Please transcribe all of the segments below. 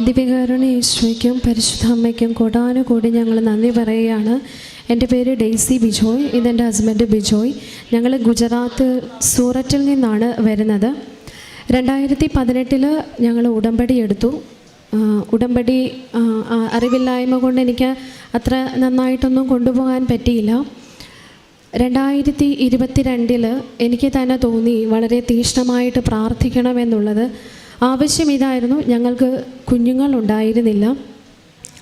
ദിവ്യകാരുണ്യ ഈശോയ്ക്കും പരിശുദ്ധ അമ്മയ്ക്കും കോടാനുകൂടി ഞങ്ങൾ നന്ദി പറയുകയാണ്. എൻ്റെ പേര് ഡെയ്സി ബിജോയ്, ഇതെൻ്റെ ഹസ്ബൻഡ് ബിജോയ്. ഞങ്ങൾ ഗുജറാത്ത് സൂററ്റിൽ നിന്നാണ് വരുന്നത്. 2018 ഞങ്ങൾ ഉടമ്പടി എടുത്തു. ഉടമ്പടി അറിവില്ലായ്മ കൊണ്ട് എനിക്ക് അത്ര നന്നായിട്ടൊന്നും കൊണ്ടുപോകാൻ പറ്റിയില്ല. 2022 എനിക്ക് തന്നെ തോന്നി വളരെ തീക്ഷ്ണമായിട്ട് പ്രാർത്ഥിക്കണമെന്നുള്ളത്. ആവശ്യം ഇതായിരുന്നു, ഞങ്ങൾക്ക് കുഞ്ഞുങ്ങളുണ്ടായിരുന്നില്ല.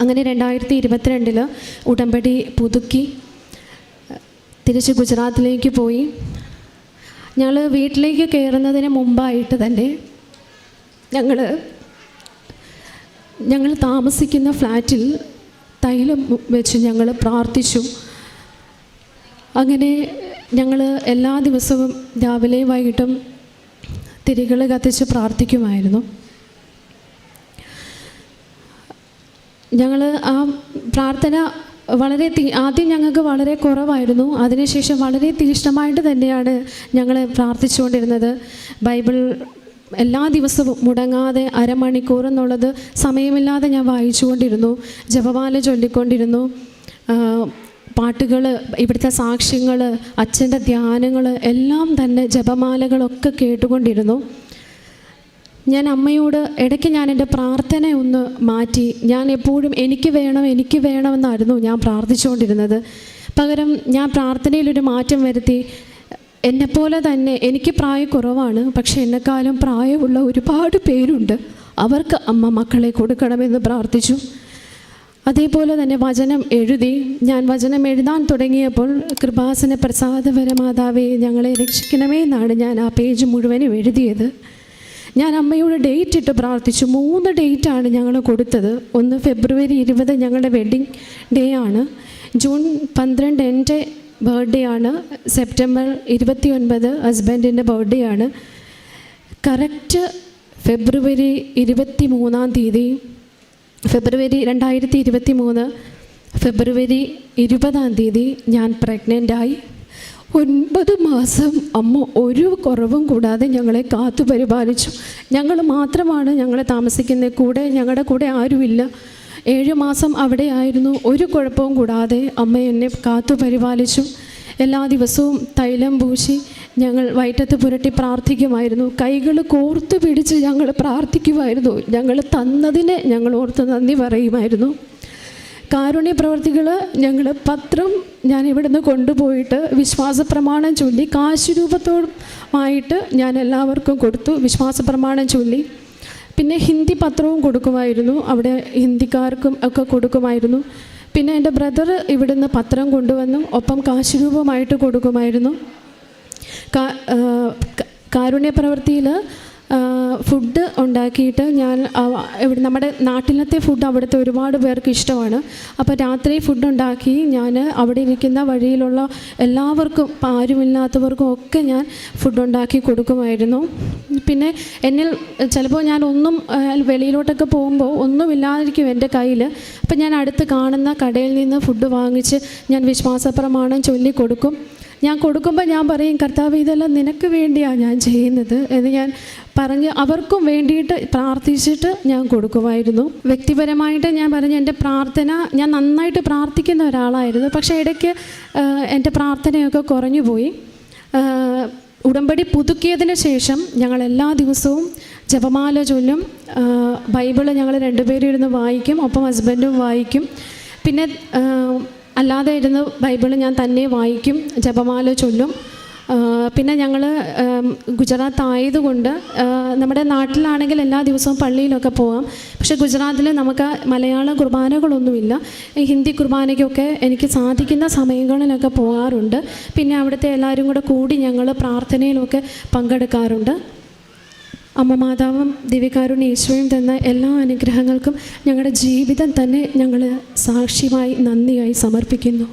അങ്ങനെ 2022 ഉടമ്പടി പുതുക്കി തിരിച്ച് ഗുജറാത്തിലേക്ക് പോയി. ഞങ്ങൾ വീട്ടിലേക്ക് കയറുന്നതിന് മുമ്പായിട്ട് തന്നെ ഞങ്ങൾ താമസിക്കുന്ന ഫ്ലാറ്റിൽ തൈലം വെച്ച് ഞങ്ങൾ പ്രാർത്ഥിച്ചു. അങ്ങനെ ഞങ്ങൾ എല്ലാ ദിവസവും രാവിലെയും വൈകിട്ടും തിരികൾ കത്തിച്ച് പ്രാർത്ഥിക്കുമായിരുന്നു. ഞങ്ങൾ ആ പ്രാർത്ഥന ആദ്യം ഞങ്ങൾക്ക് വളരെ കുറവായിരുന്നു. അതിനുശേഷം വളരെ തീക്ഷ്ണമായിട്ട് തന്നെയാണ് ഞങ്ങൾ പ്രാർത്ഥിച്ചുകൊണ്ടിരുന്നത്. ബൈബിൾ എല്ലാ ദിവസവും മുടങ്ങാതെ അരമണിക്കൂർ എന്നുള്ളത് സമയമില്ലാതെ ഞാൻ വായിച്ചുകൊണ്ടിരുന്നു. ജപമാല ചൊല്ലിക്കൊണ്ടിരുന്നു. പാട്ടുകൾ, ഇവിടുത്തെ സാക്ഷ്യങ്ങൾ, അച്ഛൻ്റെ ധ്യാനങ്ങൾ എല്ലാം തന്നെ ജപമാലകളൊക്കെ കേട്ടുകൊണ്ടിരുന്നു. ഞാൻ അമ്മയോട് ഇടയ്ക്ക് ഞാൻ എൻ്റെ പ്രാർത്ഥന ഒന്ന് മാറ്റി. ഞാൻ എപ്പോഴും എനിക്ക് വേണമെന്നായിരുന്നു ഞാൻ പ്രാർത്ഥിച്ചുകൊണ്ടിരുന്നത്. പകരം ഞാൻ പ്രാർത്ഥനയിലൊരു മാറ്റം വരുത്തി. എന്നെപ്പോലെ തന്നെ എനിക്ക് പ്രായക്കുറവാണ്, പക്ഷെ എന്നെക്കാളും പ്രായമുള്ള ഒരുപാട് പേരുണ്ട്. അവർക്ക് അമ്മ മക്കളെ കൊടുക്കണമെന്ന് പ്രാർത്ഥിച്ചു. അതേപോലെ തന്നെ വചനം എഴുതി. ഞാൻ വചനം എഴുതാൻ തുടങ്ങിയപ്പോൾ കൃപാസന പ്രസാദവര മാതാവേ ഞങ്ങളെ രക്ഷിക്കണമേ എന്നാണ് ഞാൻ ആ പേജ് മുഴുവനും എഴുതിയത്. ഞാൻ അമ്മയോട് ഡേറ്റ് ഇട്ട് പ്രാർത്ഥിച്ചു. 3 ഡേറ്റാണ് ഞങ്ങൾ കൊടുത്തത്. ഒന്ന് ഫെബ്രുവരി 20 ഞങ്ങളുടെ വെഡ്ഡിങ് ഡേ ആണ്. ജൂൺ 12 എൻ്റെ ബർത്ത്ഡേ ആണ്. സെപ്റ്റംബർ 29 ഹസ്ബൻഡിൻ്റെ ബർത്ത്ഡേ ആണ്. കറക്റ്റ് ഫെബ്രുവരി 23-ാം തീയതി, ഫെബ്രുവരി 2023 ഫെബ്രുവരി 20-ാം തീയതി ഞാൻ പ്രഗ്നൻ്റായി. 9 മാസം അമ്മ ഒരു കുറവും കൂടാതെ ഞങ്ങളെ കാത്തു പരിപാലിച്ചു. ഞങ്ങൾ മാത്രമാണ് ഞങ്ങൾ താമസിക്കുന്നത്. ഞങ്ങളുടെ കൂടെ ആരുമില്ല. 7 മാസം അവിടെ ആയിരുന്നു. ഒരു കുഴപ്പവും കൂടാതെ അമ്മ എന്നെ കാത്തു പരിപാലിച്ചു. എല്ലാ ദിവസവും തൈലം പൂശി ഞങ്ങൾ വയറ്റത്ത് പുരട്ടി പ്രാർത്ഥിക്കുമായിരുന്നു. കൈകൾ കോർത്ത് പിടിച്ച് ഞങ്ങൾ പ്രാർത്ഥിക്കുമായിരുന്നു. ഞങ്ങൾ തന്നതിനെ ഞങ്ങൾ ഓർത്ത് നന്ദി പറയുമായിരുന്നു. കാരുണ്യ പ്രവർത്തികൾ ഞങ്ങൾ പത്രം ഞാൻ ഇവിടുന്ന് കൊണ്ടുപോയിട്ട് വിശ്വാസ പ്രമാണം ചൊല്ലി കാശ് രൂപത്തോടുമായിട്ട് ഞാൻ എല്ലാവർക്കും കൊടുത്തു. വിശ്വാസ പ്രമാണം ചൊല്ലി. പിന്നെ ഹിന്ദി പത്രവും കൊടുക്കുമായിരുന്നു. അവിടെ ഹിന്ദിക്കാർക്കും ഒക്കെ കൊടുക്കുമായിരുന്നു. പിന്നെ എൻ്റെ ബ്രദർ ഇവിടുന്ന് പത്രം കൊണ്ടുവന്നു, ഒപ്പം കാശ് രൂപമായിട്ട് കൊടുക്കുമായിരുന്നു. കാരുണ്യ പ്രവൃത്തിയിൽ ഫുഡ് ഉണ്ടാക്കിയിട്ട് ഞാൻ നമ്മുടെ നാട്ടിലത്തെ ഫുഡ് അവിടുത്തെ ഒരുപാട് പേർക്ക് ഇഷ്ടമാണ്. അപ്പോൾ രാത്രി ഫുഡ് ഉണ്ടാക്കി ഞാൻ അവിടെ ഇരിക്കുന്ന വഴിയിലുള്ള എല്ലാവർക്കും, ആരുമില്ലാത്തവർക്കും ഒക്കെ ഞാൻ ഫുഡ് ഉണ്ടാക്കി കൊടുക്കുമായിരുന്നു. പിന്നെ എന്നിൽ ചിലപ്പോൾ ഞാൻ വെളിയിലോട്ടൊക്കെ പോകുമ്പോൾ ഒന്നുമില്ലാതിരിക്കും എൻ്റെ കയ്യിൽ. അപ്പം ഞാൻ അടുത്ത് കാണുന്ന കടയിൽ നിന്ന് ഫുഡ് വാങ്ങിച്ച് ഞാൻ വിശ്വാസ പ്രമാണം ചൊല്ലി കൊടുക്കും. ഞാൻ കൊടുക്കുമ്പോൾ ഞാൻ പറയും, കർത്താവ് ഇതെല്ലാം നിനക്ക് വേണ്ടിയാണ് ഞാൻ ചെയ്യുന്നത് എന്ന് ഞാൻ പറഞ്ഞ് അവർക്കും വേണ്ടിയിട്ട് പ്രാർത്ഥിച്ചിട്ട് ഞാൻ കൊടുക്കുമായിരുന്നു. വ്യക്തിപരമായിട്ട് ഞാൻ പറഞ്ഞു, എൻ്റെ പ്രാർത്ഥന, ഞാൻ നന്നായിട്ട് പ്രാർത്ഥിക്കുന്ന ഒരാളായിരുന്നു. പക്ഷേ ഇടയ്ക്ക് എൻ്റെ പ്രാർത്ഥനയൊക്കെ കുറഞ്ഞു പോയി. ഉടമ്പടി പുതുക്കിയതിന് ശേഷം ഞങ്ങൾ എല്ലാ ദിവസവും ജപമാല ചൊല്ലും. ബൈബിള് ഞങ്ങൾ 2 പേരും ഇരുന്ന് വായിക്കും, ഒപ്പം ഹസ്ബൻഡും വായിക്കും. പിന്നെ അല്ലാതെ ഇരുന്ന് ബൈബിള് ഞാൻ തന്നെ വായിക്കും, ജപമാല ചൊല്ലും. പിന്നെ ഞങ്ങൾ ഗുജറാത്ത് ആയതുകൊണ്ട് നമ്മുടെ നാട്ടിലാണെങ്കിൽ എല്ലാ ദിവസവും പള്ളിയിലൊക്കെ പോകാം. പക്ഷേ ഗുജറാത്തിൽ നമുക്ക് മലയാള കുർബാനകളൊന്നുമില്ല. ഹിന്ദി കുർബാനയ്ക്കൊക്കെ എനിക്ക് സാധിക്കുന്ന സമയങ്ങളിലൊക്കെ പോകാറുണ്ട്. പിന്നെ അവിടുത്തെ എല്ലാവരും കൂടി ഞങ്ങൾ പ്രാർത്ഥനയിലൊക്കെ പങ്കെടുക്കാറുണ്ട്. അമ്മ മാതാവും ദിവ്യകാരുണ്യ ഈശോയും തന്ന എല്ലാ അനുഗ്രഹങ്ങൾക്കും ഞങ്ങളുടെ ജീവിതം തന്നെ ഞങ്ങൾ സാക്ഷ്യമായി നന്ദിയായി സമർപ്പിക്കുന്നു.